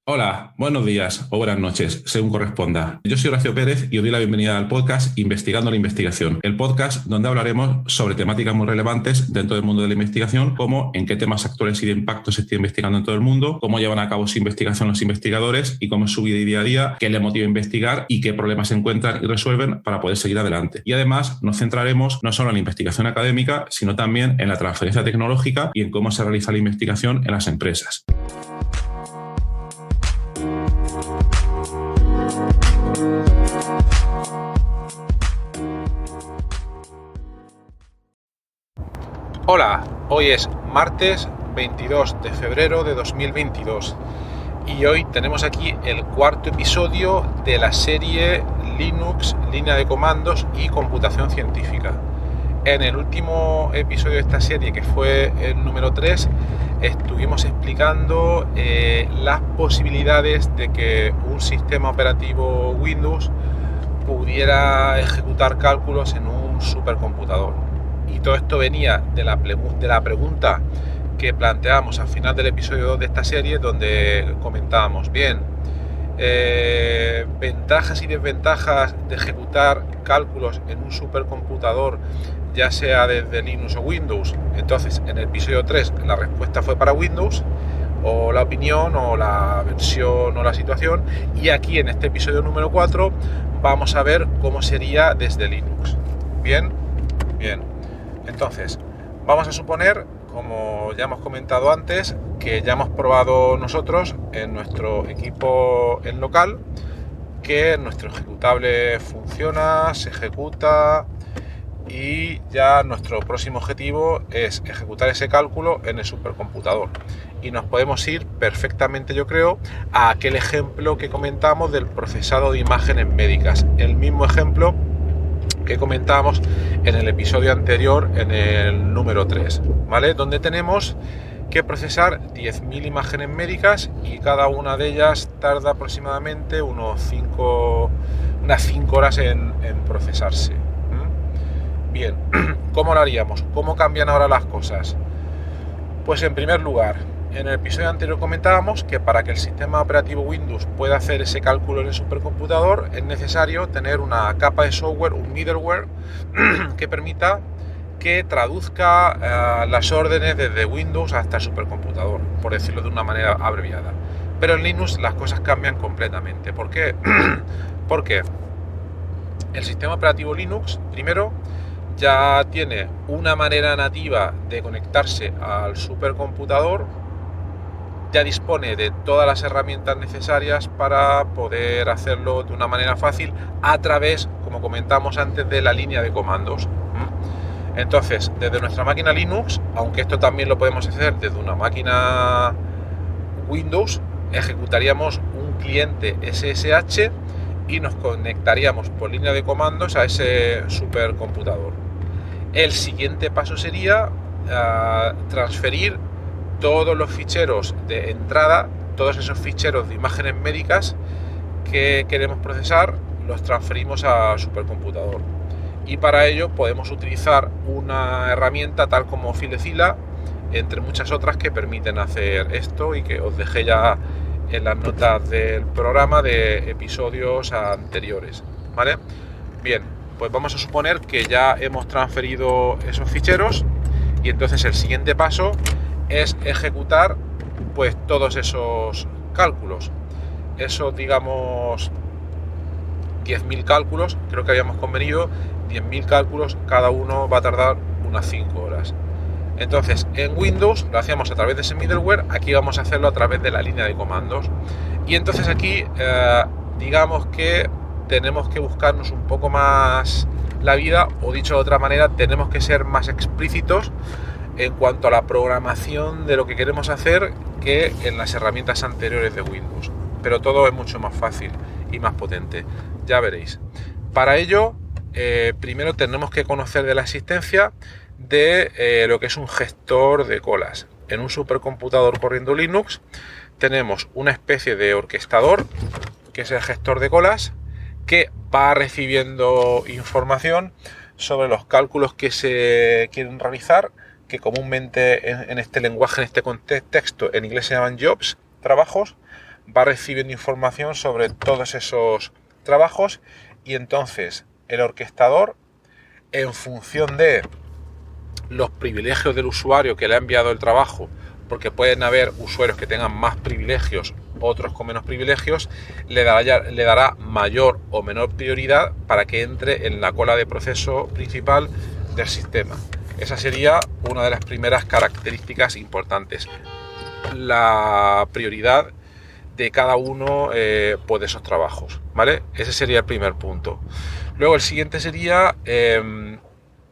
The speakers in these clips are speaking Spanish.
Hola, buenos días o buenas noches, según corresponda. Yo soy Horacio Pérez y os doy la bienvenida al podcast Investigando la Investigación, el podcast donde hablaremos sobre temáticas muy relevantes dentro del mundo de la investigación, como en qué temas actuales y de impacto se está investigando en todo el mundo, cómo llevan a cabo su investigación los investigadores y cómo es su vida y día a día, qué les motiva a investigar y qué problemas encuentran y resuelven para poder seguir adelante. Y además nos centraremos no solo en la investigación académica, sino también en la transferencia tecnológica y en cómo se realiza la investigación en las empresas. Hola, hoy es martes 22 de febrero de 2022 y hoy tenemos aquí el cuarto episodio de la serie Linux, línea de comandos y computación científica. En el último episodio de esta serie, que fue el número 3, estuvimos explicando las posibilidades de que un sistema operativo Windows pudiera ejecutar cálculos en un supercomputador. Y todo esto venía de la pregunta que planteamos al final del episodio 2 de esta serie, donde comentábamos ventajas y desventajas de ejecutar cálculos en un supercomputador, ya sea desde Linux o Windows. Entonces, en el episodio 3 la respuesta fue para Windows, o la opinión, o la versión, o la situación. Y aquí en este episodio número 4 vamos a ver cómo sería desde Linux. Bien. Entonces, vamos a suponer, como ya hemos comentado antes, que ya hemos probado nosotros en nuestro equipo en local que nuestro ejecutable funciona, se ejecuta, y ya nuestro próximo objetivo es ejecutar ese cálculo en el supercomputador. Y nos podemos ir perfectamente, yo creo, a aquel ejemplo que comentamos del procesado de imágenes médicas, el mismo ejemplo que comentábamos en el episodio anterior, en el número 3, ¿vale? Donde tenemos que procesar 10.000 imágenes médicas y cada una de ellas tarda aproximadamente unas 5 horas en procesarse. Bien, ¿cómo lo haríamos? ¿Cómo cambian ahora las cosas? Pues en primer lugar, en el episodio anterior comentábamos que para que el sistema operativo Windows pueda hacer ese cálculo en el supercomputador es necesario tener una capa de software, un middleware, que permita que traduzca las órdenes desde Windows hasta el supercomputador, por decirlo de una manera abreviada. Pero en Linux las cosas cambian completamente. ¿Por qué? Porque el sistema operativo Linux, primero, ya tiene una manera nativa de conectarse al supercomputador, ya dispone de todas las herramientas necesarias para poder hacerlo de una manera fácil a través, como comentamos antes, de la línea de comandos. Entonces, desde nuestra máquina Linux, aunque esto también lo podemos hacer desde una máquina Windows, ejecutaríamos un cliente SSH y nos conectaríamos por línea de comandos a ese supercomputador. El siguiente paso sería transferir todos los ficheros de entrada, todos esos ficheros de imágenes médicas que queremos procesar, los transferimos al supercomputador. Y para ello podemos utilizar una herramienta tal como FileZilla, entre muchas otras, que permiten hacer esto y que os dejé ya en las notas del programa de episodios anteriores, ¿vale? Bien, pues vamos a suponer que ya hemos transferido esos ficheros y entonces el siguiente paso es ejecutar pues todos esos cálculos. Esos, digamos, 10.000 cálculos, creo que habíamos convenido, 10.000 cálculos, cada uno va a tardar unas 5 horas. Entonces, en Windows lo hacíamos a través de ese middleware, aquí vamos a hacerlo a través de la línea de comandos. Y entonces aquí, digamos que tenemos que buscarnos un poco más la vida, o dicho de otra manera, tenemos que ser más explícitos en cuanto a la programación de lo que queremos hacer que en las herramientas anteriores de Windows. Pero todo es mucho más fácil y más potente, ya veréis. Para ello, primero tenemos que conocer de la existencia de lo que es un gestor de colas. En un supercomputador corriendo Linux tenemos una especie de orquestador, que es el gestor de colas, que va recibiendo información sobre los cálculos que se quieren realizar, que comúnmente en este lenguaje, en este contexto, en inglés se llaman jobs, trabajos. va recibiendo información sobre todos esos trabajos y entonces el orquestador, en función de los privilegios del usuario que le ha enviado el trabajo, porque pueden haber usuarios que tengan más privilegios, otros con menos privilegios, le dará mayor o menor prioridad para que entre en la cola de proceso principal del sistema. Esa sería una de las primeras características importantes, la prioridad de cada uno pues de esos trabajos, ¿vale? Ese sería el primer punto. Luego el siguiente sería,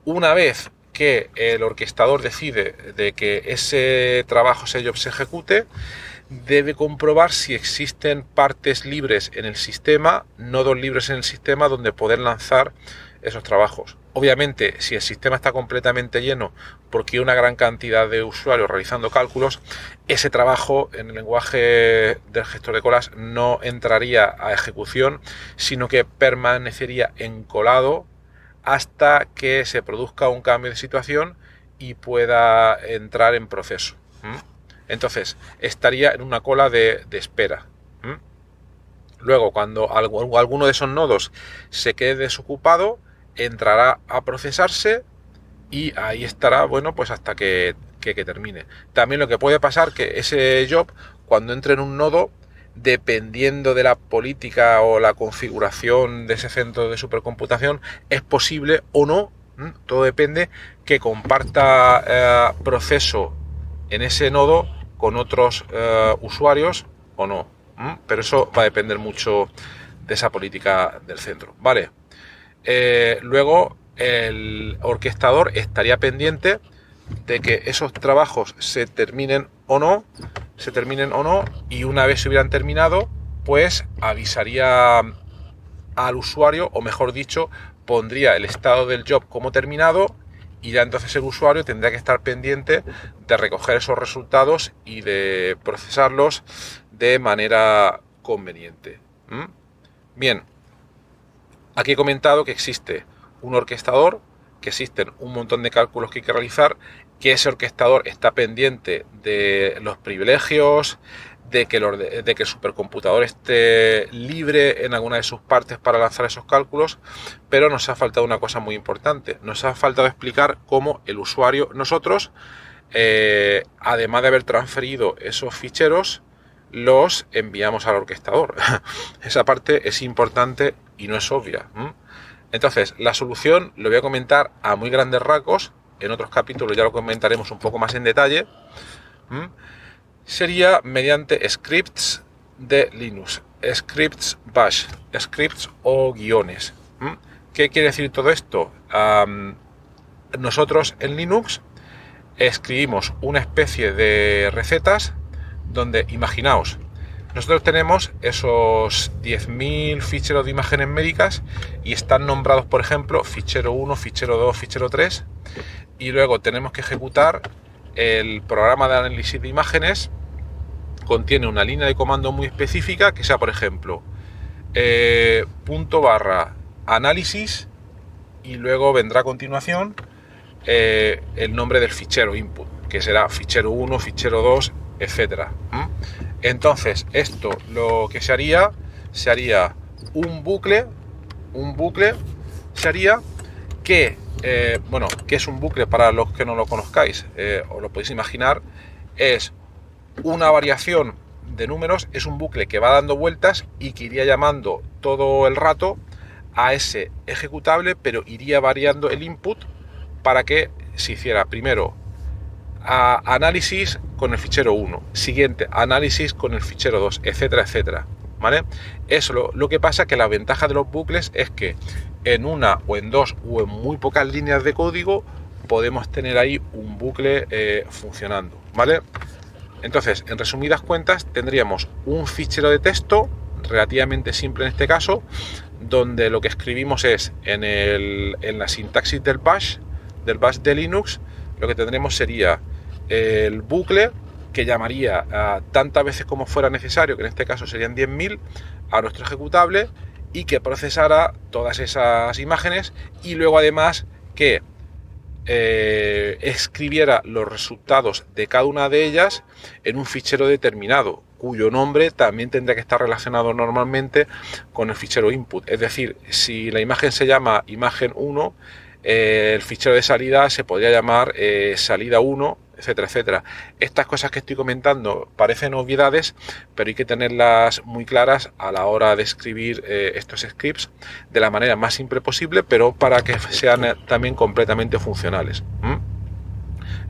una vez que el orquestador decide de que ese trabajo, ese job se ejecute, debe comprobar si existen partes libres en el sistema, nodos libres en el sistema donde poder lanzar esos trabajos. Obviamente, si el sistema está completamente lleno porque hay una gran cantidad de usuarios realizando cálculos, ese trabajo en el lenguaje del gestor de colas no entraría a ejecución, sino que permanecería encolado hasta que se produzca un cambio de situación y pueda entrar en proceso. Entonces, estaría en una cola de espera. Luego, cuando alguno de esos nodos se quede desocupado, entrará a procesarse y ahí estará, bueno, pues hasta que termine. También lo que puede pasar que ese job, cuando entre en un nodo, dependiendo de la política o la configuración de ese centro de supercomputación, es posible o no, todo depende, que comparta proceso en ese nodo con otros usuarios o no. Pero eso va a depender mucho de esa política del centro, ¿vale? Luego el orquestador estaría pendiente de que esos trabajos se terminen o no, y una vez se hubieran terminado, pues avisaría al usuario, o mejor dicho, pondría el estado del job como terminado, y ya entonces el usuario tendría que estar pendiente de recoger esos resultados y de procesarlos de manera conveniente. Bien, aquí he comentado que existe un orquestador, que existen un montón de cálculos que hay que realizar, que ese orquestador está pendiente de los privilegios, de que el supercomputador esté libre en alguna de sus partes para lanzar esos cálculos, pero nos ha faltado una cosa muy importante. Nos ha faltado explicar cómo el usuario, nosotros, además de haber transferido esos ficheros, los enviamos al orquestador. Esa parte es importante y no es obvia. Entonces, la solución lo voy a comentar a muy grandes rasgos. En otros capítulos ya lo comentaremos un poco más en detalle. Sería mediante scripts de Linux, scripts bash, scripts o guiones. ¿Qué quiere decir todo esto? Nosotros en Linux escribimos una especie de recetas donde, imaginaos, nosotros tenemos esos 10.000 ficheros de imágenes médicas y están nombrados, por ejemplo, fichero 1, fichero 2, fichero 3, y luego tenemos que ejecutar el programa de análisis de imágenes. Contiene una línea de comando muy específica que sea, por ejemplo, /análisis, y luego vendrá a continuación el nombre del fichero input, que será fichero 1, fichero 2, etcétera. Entonces, esto lo que se haría un bucle sería que, ¿qué es un bucle para los que no lo conozcáis? Os lo podéis imaginar, es una variación de números, es un bucle que va dando vueltas y que iría llamando todo el rato a ese ejecutable, pero iría variando el input para que se hiciera primero análisis con el fichero 1, siguiente análisis con el fichero 2, etcétera, etcétera, ¿vale? Eso lo que pasa, que la ventaja de los bucles es que en una o en dos o en muy pocas líneas de código podemos tener ahí un bucle funcionando, ¿vale? Entonces, en resumidas cuentas, tendríamos un fichero de texto relativamente simple en este caso, donde lo que escribimos es en la sintaxis del bash de Linux. Lo que tendremos sería el bucle, que llamaría tantas veces como fuera necesario, que en este caso serían 10.000, a nuestro ejecutable, y que procesara todas esas imágenes, y luego además que escribiera los resultados de cada una de ellas en un fichero determinado, cuyo nombre también tendría que estar relacionado normalmente con el fichero input. Es decir, si la imagen se llama imagen 1, el fichero de salida se podría llamar salida 1, etcétera, etcétera. Estas cosas que estoy comentando parecen obviedades, pero hay que tenerlas muy claras a la hora de escribir estos scripts de la manera más simple posible, pero para que sean también completamente funcionales.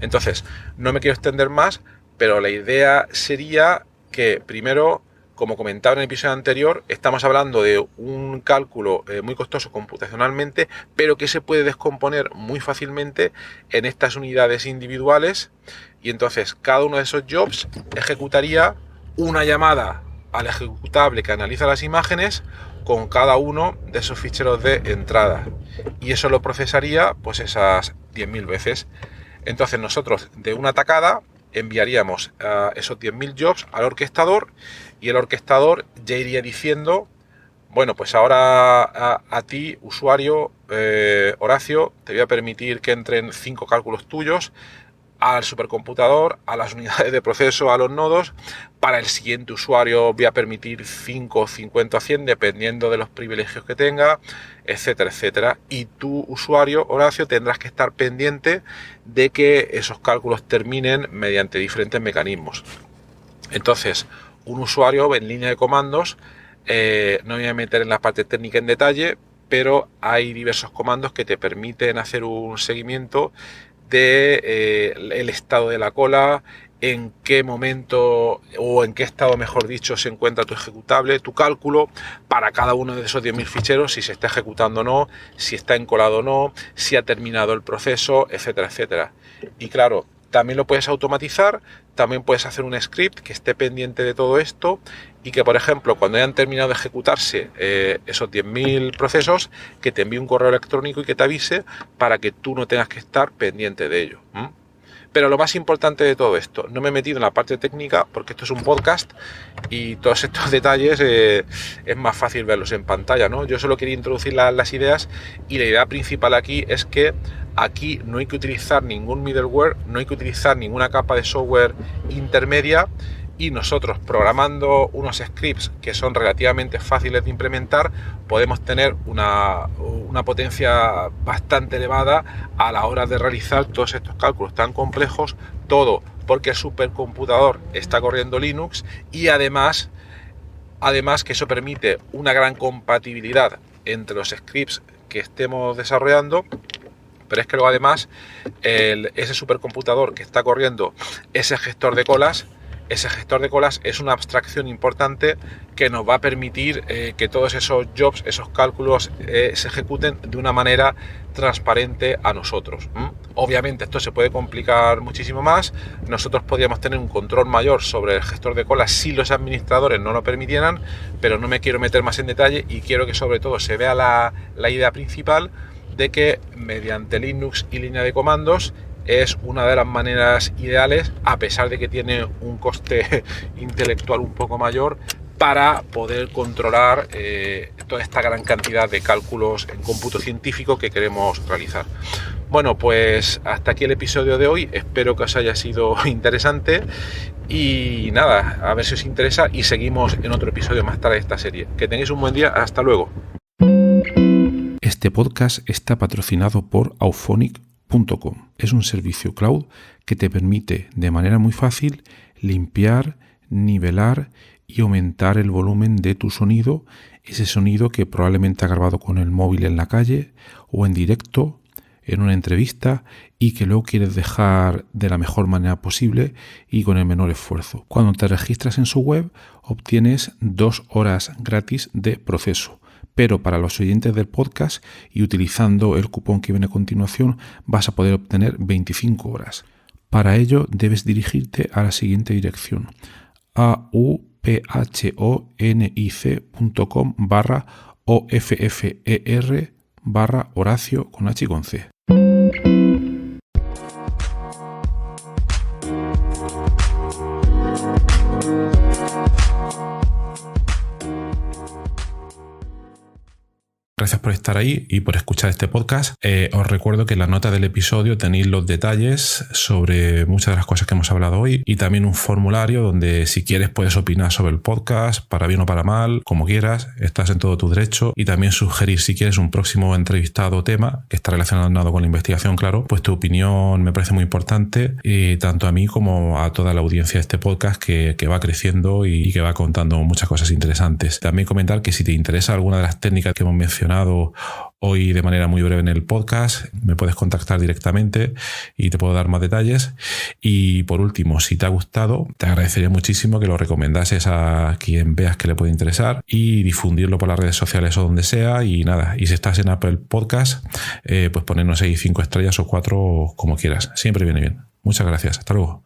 Entonces, no me quiero extender más, pero la idea sería que primero, como comentaba en el episodio anterior, estamos hablando de un cálculo muy costoso computacionalmente, pero que se puede descomponer muy fácilmente en estas unidades individuales, y entonces cada uno de esos jobs ejecutaría una llamada al ejecutable que analiza las imágenes con cada uno de esos ficheros de entrada, y eso lo procesaría pues esas 10.000 veces. Entonces nosotros de una tacada enviaríamos esos 10.000 jobs al orquestador, y el orquestador ya iría diciendo, bueno, pues ahora a ti, usuario, Horacio, te voy a permitir que entren 5 cálculos tuyos al supercomputador, a las unidades de proceso, a los nodos. Para el siguiente usuario voy a permitir 5, 50 o 100, dependiendo de los privilegios que tenga, etcétera, etcétera. Y tú, usuario, Horacio, tendrás que estar pendiente de que esos cálculos terminen mediante diferentes mecanismos. Entonces, un usuario en línea de comandos, no me voy a meter en la parte técnica en detalle, pero hay diversos comandos que te permiten hacer un seguimiento de el estado de la cola, en qué momento o en qué estado, mejor dicho, se encuentra tu ejecutable, tu cálculo para cada uno de esos 10.000 ficheros, si se está ejecutando o no, si está encolado o no, si ha terminado el proceso, etcétera, etcétera. Y claro, también lo puedes automatizar, también puedes hacer un script que esté pendiente de todo esto y que, por ejemplo, cuando hayan terminado de ejecutarse esos 10.000 procesos, que te envíe un correo electrónico y que te avise para que tú no tengas que estar pendiente de ello. Pero lo más importante de todo esto, no me he metido en la parte técnica porque esto es un podcast y todos estos detalles es más fácil verlos en pantalla, ¿no? Yo solo quería introducir las ideas, y la idea principal aquí es que aquí no hay que utilizar ningún middleware, no hay que utilizar ninguna capa de software intermedia, y nosotros, programando unos scripts que son relativamente fáciles de implementar, podemos tener una potencia bastante elevada a la hora de realizar todos estos cálculos tan complejos, todo porque el supercomputador está corriendo Linux, y además que eso permite una gran compatibilidad entre los scripts que estemos desarrollando. Pero es que luego además ese supercomputador que está corriendo ese gestor de colas es una abstracción importante que nos va a permitir que todos esos jobs, esos cálculos se ejecuten de una manera transparente a nosotros. Obviamente esto se puede complicar muchísimo más. Nosotros podríamos tener un control mayor sobre el gestor de colas si los administradores no lo permitieran, pero no me quiero meter más en detalle, y quiero que sobre todo se vea la idea principal de que mediante Linux y línea de comandos es una de las maneras ideales, a pesar de que tiene un coste intelectual un poco mayor, para poder controlar toda esta gran cantidad de cálculos en cómputo científico que queremos realizar. Bueno, pues hasta aquí el episodio de hoy. Espero que os haya sido interesante, y nada, a ver si os interesa, y seguimos en otro episodio más tarde de esta serie. Que tengáis un buen día. Hasta luego. Este podcast está patrocinado por Auphonic.com. Es un servicio cloud que te permite de manera muy fácil limpiar, nivelar y aumentar el volumen de tu sonido, ese sonido que probablemente has grabado con el móvil en la calle o en directo, en una entrevista, y que luego quieres dejar de la mejor manera posible y con el menor esfuerzo. Cuando te registras en su web, obtienes 2 horas gratis de proceso. Pero para los oyentes del podcast, y utilizando el cupón que viene a continuación, vas a poder obtener 25 horas. Para ello debes dirigirte a la siguiente dirección: auphonic.com/OFFER/Horacio con H y con C. gracias por estar ahí y por escuchar este podcast. Os recuerdo que en la nota del episodio tenéis los detalles sobre muchas de las cosas que hemos hablado hoy y también un formulario donde si quieres puedes opinar sobre el podcast, para bien o para mal, como quieras, estás en todo tu derecho, y también sugerir si quieres un próximo entrevistado o tema que está relacionado con la investigación, claro, pues tu opinión me parece muy importante, tanto a mí como a toda la audiencia de este podcast que va creciendo y que va contando muchas cosas interesantes. También comentar que si te interesa alguna de las técnicas que hemos mencionado hoy de manera muy breve en el podcast, me puedes contactar directamente y te puedo dar más detalles. Y por último, si te ha gustado, te agradecería muchísimo que lo recomendases a quien veas que le puede interesar y difundirlo por las redes sociales o donde sea. Y nada, y si estás en Apple Podcast, pues ponernos ahí 5 estrellas o 4 como quieras. Siempre viene bien. Muchas gracias. Hasta luego.